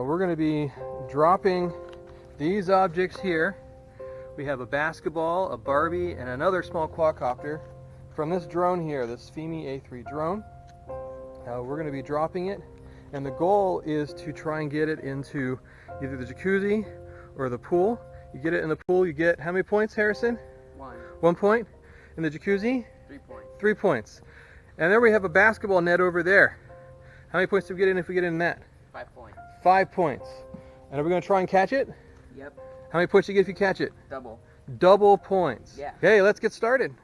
We're going to be dropping these objects here. We have a basketball, a Barbie, and another small quadcopter from this drone here, this FIMI A3 drone. We're going to be dropping it, and the goal is to try and get it into either the jacuzzi or the pool. You get it in the pool, you get how many points, Harrison? 1. 1 point. In the jacuzzi? 3 points. 3 points. And then we have a basketball net over there. How many points do we get in if we get in that? 5 points. 5 points. And are we going to try and catch it? Yep. How many points do you get if you catch it? Double. Double points. Yeah. Okay, let's get started.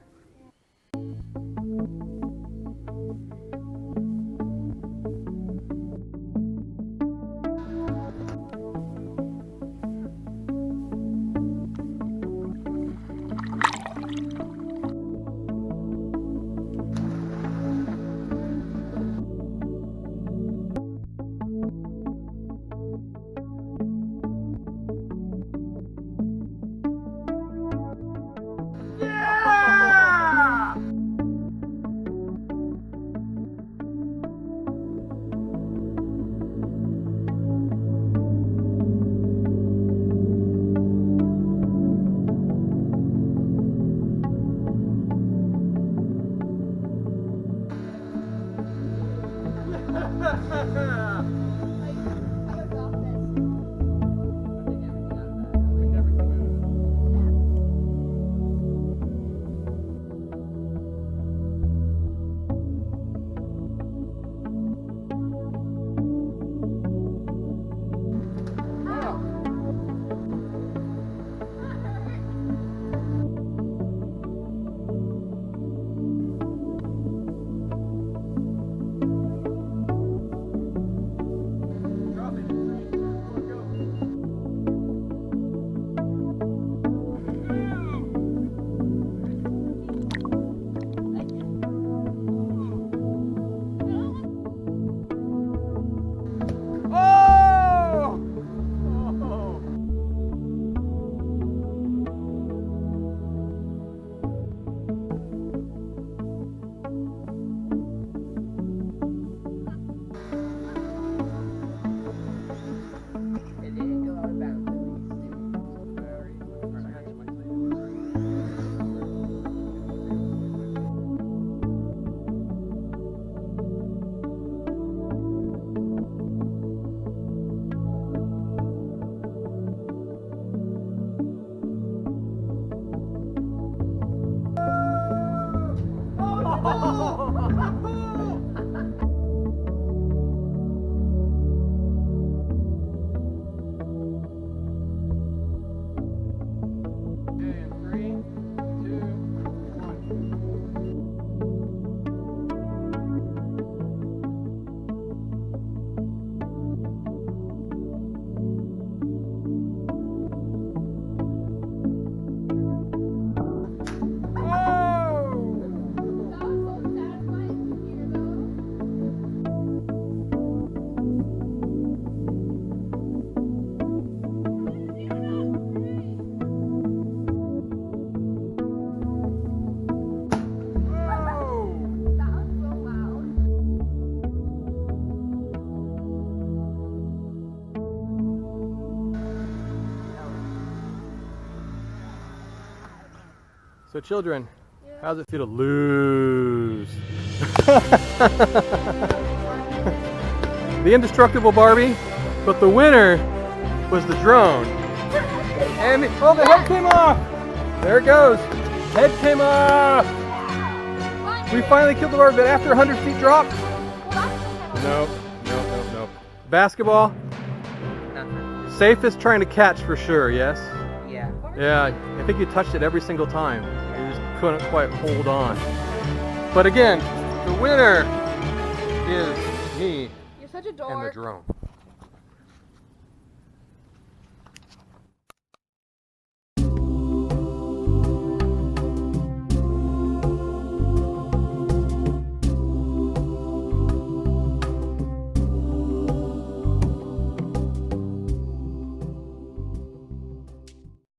So children, how's it feel to lose? The indestructible Barbie, but the winner was the drone. And oh, the head came off! There it goes. Head came off! We finally killed the Barbie, but after 100 feet drop? Nope. Basketball? Nothing. Safest trying to catch for sure, yes? Yeah. Yeah, I think you touched it every single time. You just couldn't quite hold on. But again, the winner is me You're such a dork. and the drone.